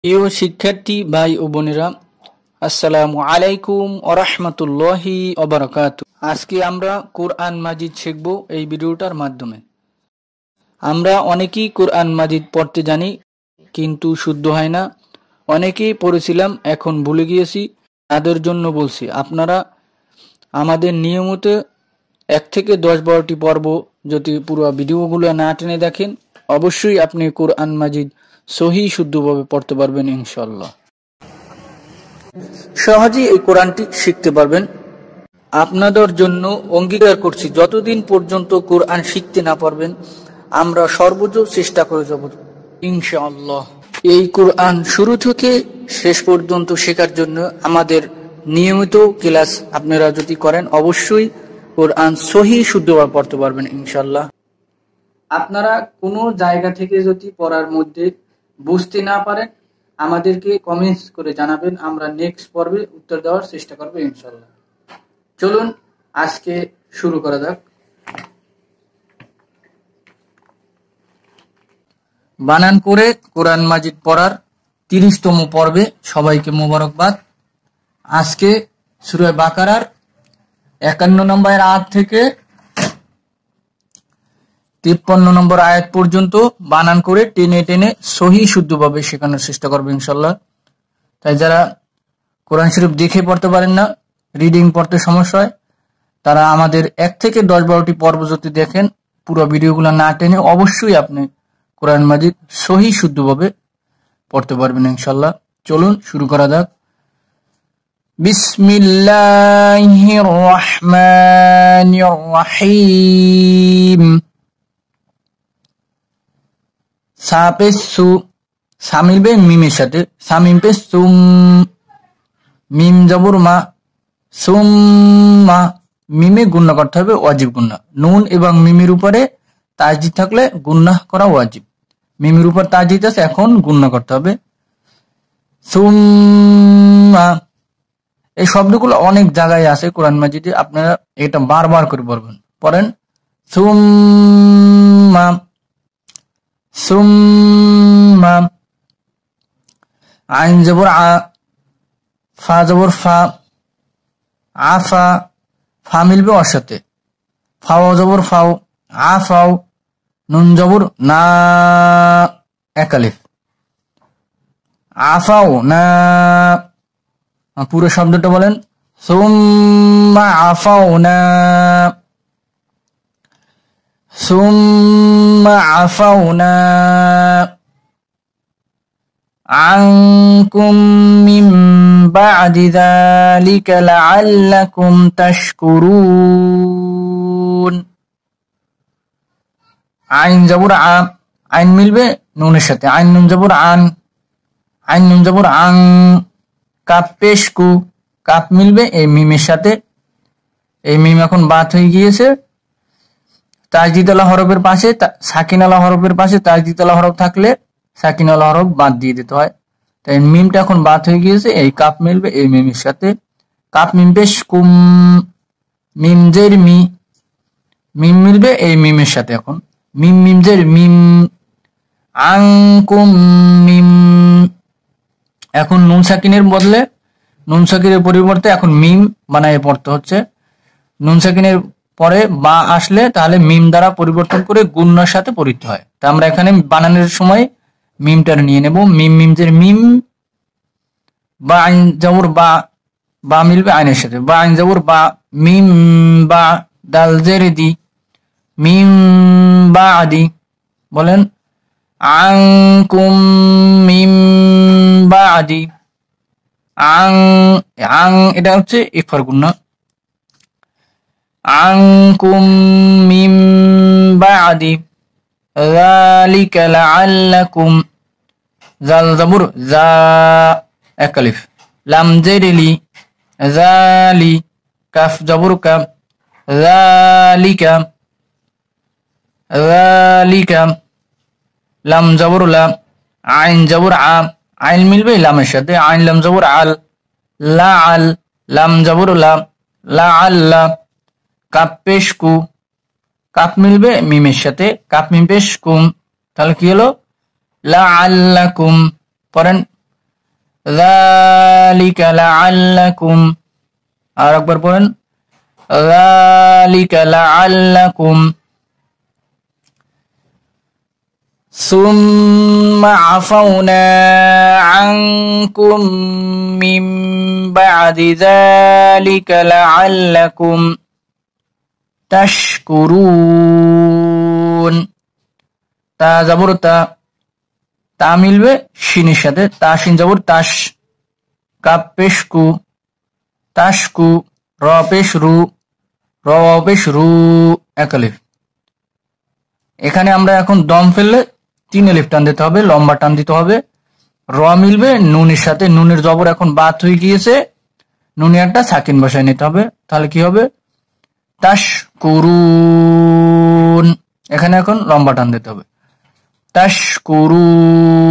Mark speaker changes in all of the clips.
Speaker 1: প্রিয় শিক্ষার্থী ভাই ও বোনেরা, আসসালামু আলাইকুম ওয়া রাহমাতুল্লাহি ওয়া বারাকাতুহু। আজকে আমরা কোরআন মাজিদ শিখব এই ভিডিওটার মাধ্যমে। আমরা অনেকেই কোরআন মাজিদ পড়তে জানি, কিন্তু শুদ্ধ হয় না। অনেকেই পড়েছিলাম, এখন ভুলে গিয়েছি। তাদের জন্য বলছি, আপনারা আমাদের নিয়মিত 1 থেকে 10-12টি পর্ব যদি পুরো ভিডিওগুলো না টেনে দেখেন, অবশ্যই আপনি কোরআন মাজিদ সহি শুদ্ধভাবে পড়তে পারবেন ইনশাআল্লাহ। সহজেই এই কোরআনটি শিখতে পারবেন। আপনাদের জন্য অঙ্গীকার করছি, যতদিন পর্যন্ত কোরআন শিখতে না পারবেন, আমরা সর্বোচ্চ চেষ্টা করে যাব ইনশাআল্লাহ। এই কোরআন শুরু থেকে শেষ পর্যন্ত শেখার জন্য আমাদের নিয়মিত ক্লাস আপনারা যদি করেন, অবশ্যই কোরআন সহি শুদ্ধভাবে পড়তে পারবেন ইনশাআল্লাহ। আপনারা কোনো জায়গা থেকে যদি পড়ার মধ্যে বুঝতে না পারেন, আমাদেরকে কমেন্টস করে জানাবেন, আমরা নেক্সট পর্বে উত্তর দেওয়ার চেষ্টা করবো ইনশাআল্লাহ। চলুন আজকে শুরু করা যাক। বানান করে কোরআন মাজিদ পড়ার 30তম পর্বে সবাইকে মোবারকবাদ। আজকে সূরা বাকারার 51 নম্বর আয়াত থেকে 53 নম্বর আয়াত পর্যন্ত বানান করে টেনে টেনে সহি শুদ্ধভাবে শেখানোর চেষ্টা করবো ইনশাআল্লাহ। তাই যারা কোরআন শরীফ দেখে পড়তে পারেন না, রিডিং পড়তে সমস্যা হয়, তারা আমাদের 1 থেকে 10-12টি পর্ব যদি দেখেন, পুরো ভিডিওগুলো না টেনে, অবশ্যই আপনি কোরআন মাজিদ সহি শুদ্ধভাবে পড়তে পারবেন ইনশাআল্লাহ। চলুন শুরু করা যাক। বিসমিল্লাহির রহমানির রহিম। সা পে সু, সা মিলবে মিমের সাথে, সামিম পে সুম, মিম জবর মা, সুম্মা, মিমে গুণনা করতে হবে, ওয়াজিব গুণনা। নুন এবং মিমের উপরে তাসদিদ থাকলে গুণনা করা ওয়াজিব। মিমের উপর তাসদিদ আছে, এখন গুণনা করতে হবে। সুম্মা, এই শব্দগুলো অনেক জায়গায় আছে কোরআন মাজিদে, আপনারা এটা বারবার করে পড়েন। সুম্মা, সুম্মা, আইন জবর আ, ফা জবর ফা, আফা, ফা মিলবে ওর সাথে, ফাও জবর ফাও, আফাও, নুন জবর না, এক আলিফ, আফাও না। পুরো শব্দটা বলেন, সুম্মা আফাও না, সুম্মা আফাও না আনকুম মিন বা'দি যালিকা লাআল্লাকুম তাশকুরুন। আইন জবর আ, আইন মিলবে নুনের সাথে, আইন নুন জবর আন, আইন নুন জবর আং, কাপ পেশ কু, কাপ মিলবে এই মিমের সাথে, এই মিম এখন বাত হয়ে গিয়েছে। তাসদিদ আলা হরফের পাশে, সাকিন আলা হরফের পাশে তাসদিদ আলা হরফ থাকলে সাকিন আলা হরফ বাদ দিয়ে দিতে হয়। তাই মিমটা এখন বাত হয়ে গিয়েছে, এই কাপ মিলবে এই মিমের সাথে। কাপ মিম পেশ কুম, মিম জের মি, মিম মিলবে এই মিমের সাথে, এখন মিম মিম জের মিম, আংকুম মিম। এখন নুন সাকিনের বদলে, নুন সাকিনের পরিবর্তে এখন মিম বানায় পড়তে হচ্ছে। নুন সাকিনের পরে বা আসলে তাহলে মিম দ্বারা পরিবর্তন করে গুণনার সাথে পড়তে হয়। তা আমরা এখানে বানানোর সময় মিমটা নিয়ে নেব। মিম মিম জের মিম, বা আইন জবর বা, বা মিলবে আইনের সাথে, বা আইন জবর বা, মিম বা, দাল জের দি, মিম বা আদি। বলেন আনকুম মিম বা আদি। আং, আং এটা হচ্ছে ইকফার গুণনা। আনকুম মিম বা'দি যালিকা লাআল্লাকুম, জাল জবর জা, এক আলিফ, লাম জের লি, জালি, কাফ জবর কাফ, যালিকা, যালিকা, লাম জবর লা, আইন জবর আ, আইন মিলবে লামের সাথে, আইন লাম জবর আল, লা আল, লাম জবর লা, লা আল্লা, কাপ পেশ কু, কাপ মিলবে মিমের সাথে, কাপ মিম পেশ কুম, তাহলে কি হলো লাআল্লাকুম। পড়েন যালিকা লাআল্লাকুম, আর একবার পড়েন যালিকা লাআল্লাকুম। সুম্মা আফাউনা আনকুম মিন বা'দি যালিকা লাআল্লাকুম তাশকুরুন। তা জবর তা, তা মিলবে শিনের সাথে, তা শিন জবর তাস, কাপ পেশ কু, তাশকু, র পেশ রু, র পেশ রু, এক আলিফ। এখানে আমরা এখন দম ফেললে 3 আলিফ টান দিতে হবে, লম্বা টান দিতে হবে। র মিলবে নুনের সাথে, নুনের জবর এখন বাত হয়ে গিয়েছে, নুনে একটা সাকিন বসায় নিতে হবে, তাহলে কি হবে তাশকুরুন। এখানে এখন লম্বা টান দিতে হবে, তাশকুরুন।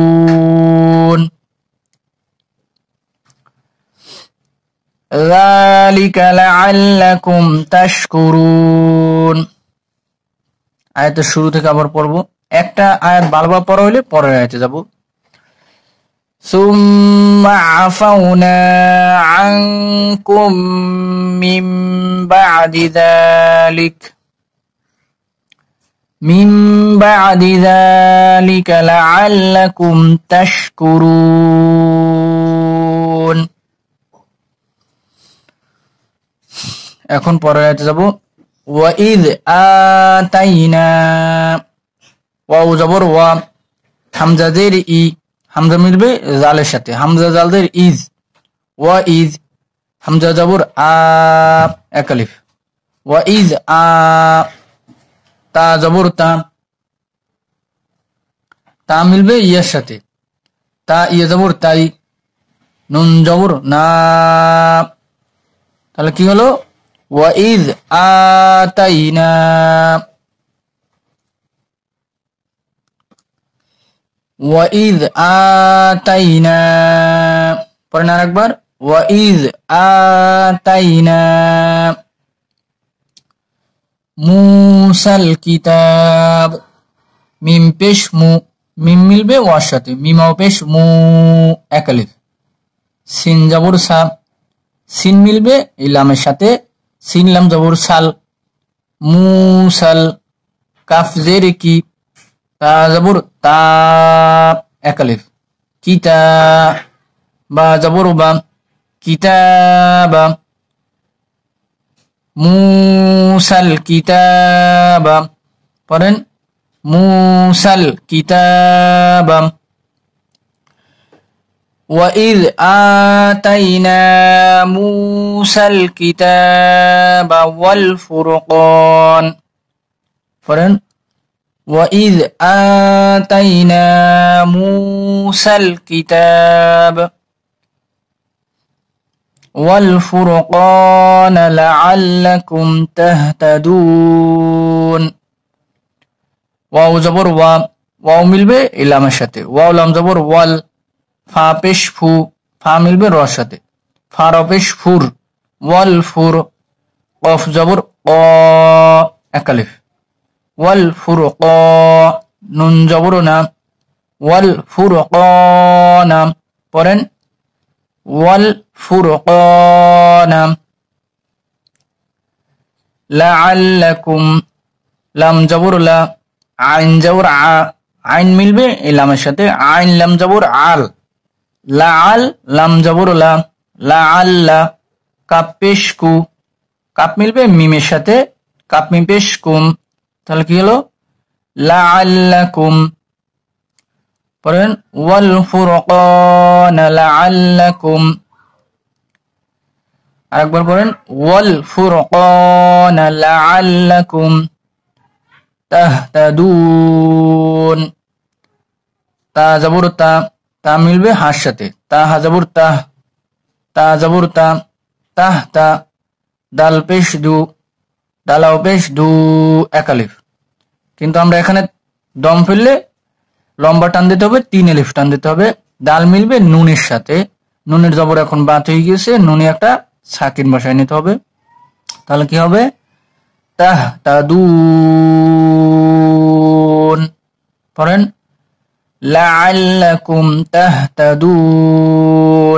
Speaker 1: যালিকা লাআল্লাকুম তাশকুরুন। আয়াতের শুরু থেকে আবার পড়ব, একটা আয়াত বারবার পড়া হইলে পরের আয়াতে যাব। সুম্মা আফাউনা আনকুম মিন বা'দি যালিক, মিন বা'দি যালিকা লাআল্লাকুম তাশকুরুন। এখন পরের আয়াতে যাব। ওয়াইদ আতাইনা, ওয়াও জবর ওয়া, হামজা জের ই, হামজা মিলবে জালের সাথে, হামজা জালদের ইজ, ওয়াইজ, হামজা জবর আ, এক আলিফ, ওয়াইজ আ, তা জবর তা, তা মিলবে ইয়ার সাথে, তা ইয়া জবর তাই, নুন জবর না, তাহলে কি হলো ওয়াইদ আতাইনা। ওয়াইদ আতাইনা, পড়েন আরেকবার, ওয়াইদ আতাইনা মুসাল কিতাব, মিম পেশ মু, মিম মিলবে ওয়ার সাথে, মিমাও পেশ মু, এক আলিফ, সিন জবর সা, সিন মিলবে ইলামের সাথে, সিন লাম জবর সাল, মুসাল, কাফ জের কি, তা জবর তা, এক আলিফ, কিতা, বা জবর বা, কিতাবা, মুসাল কিতাবা, পড়েন মুসাল কিতাবা। وَإِذْ آتَيْنَا مُوسَى الْكِتَابَ وَالْفُرْقَانَ, পড়েন وَإِذْ آتَيْنَا مُوسَى الْكِتَابَ وَالْفُرْقَانَ لَعَلَّكُمْ تَهْتَدُونَ। ওয়াও জবর ওয়া, ওয়াও মিলবে ইলামের সাথে, ওয়াও লাম জবর ওয়াল, ফা পেশ ফু, ফা মিলবে রর সাথে, ফা র পেশ ফুর, ওয়াল ফুর, কফ জবর ক, এক আলিফ, ওয়াল ফুর ক, নুন জবর না, ওয়াল ফুর ক নাম, পড়েন ওয়াল ফুর ক নাম। লাআল্লাকুম, লাম জবর লা, আইন জবর আ, আইন মিলবে ইলামের সাথে, আইন লাম জবর আল, লাআল, লাম জবর লা, লাআল্লা, কাপ পেশ কু, কাপ মিলবে মিমের সাথে, কাপ মিম পেশ কুম, তাহলে কি হলো লাআল্লাকুম। পড়েন ওয়াল ফুরকান লাআল্লাকুম, আরেকবার পড়েন ওয়াল ফুরকান লাআল্লাকুম তাহতাদুন। তা জবর তা, তা মিলবে হার সাথে, তা হা জবর তাহ, তা জবর তা, তাহ তা, দাল পেশ দু, দালাও পেশ দু, এক আলিফ। কিন্তু আমরা এখানে দম ফেললে লম্বা টান দিতে হবে, 3 আলিফ টান দিতে হবে। দাল মিলবে নুনের সাথে, নুনের জবর এখন বাত হয়ে গিয়েছে, নুনে একটা সাকিন বসায় নিতে হবে, তাহলে কি হবে তাহতাদুন, পড়েন লাআল্লাকুম তাহতাদুন।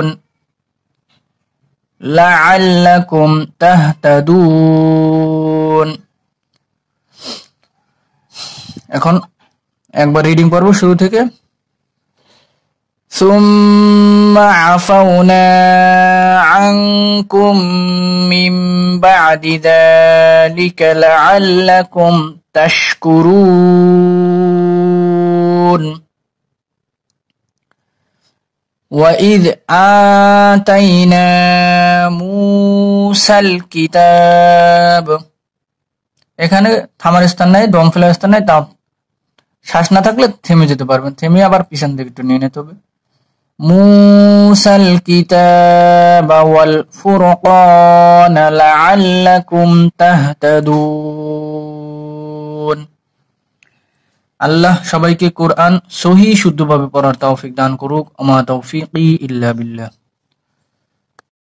Speaker 1: লাআল্লাকুম তাহতাদুন। এখন একবার রিডিং পড়ব শুরু থেকে। সুম্মা আফাউনা আনকুম মিন বা'দি যালিকা লাআল্লাকুম তাশকুরুন। وَإِذْ آتَيْنَا مُوسَى الْكِتَابَ। এখানে থামার স্থান নাই, দম ফেলার স্থান নাই, তা শ্বাস না থাকলে থেমে যেতে পারবেন, থেমে আবার পিছন দিকে একটু নিয়ে নিতে হবে। মুসাল কিতাবা ওয়াল ফুরকান লাআল্লাকুম তাহতাদুন। আল্লাহ সবাইকে কোরআন সহি শুদ্ধভাবে পড়ার তৌফিক দান করুক। আমা তৌফিকি ইল্লা বিল্লাহ।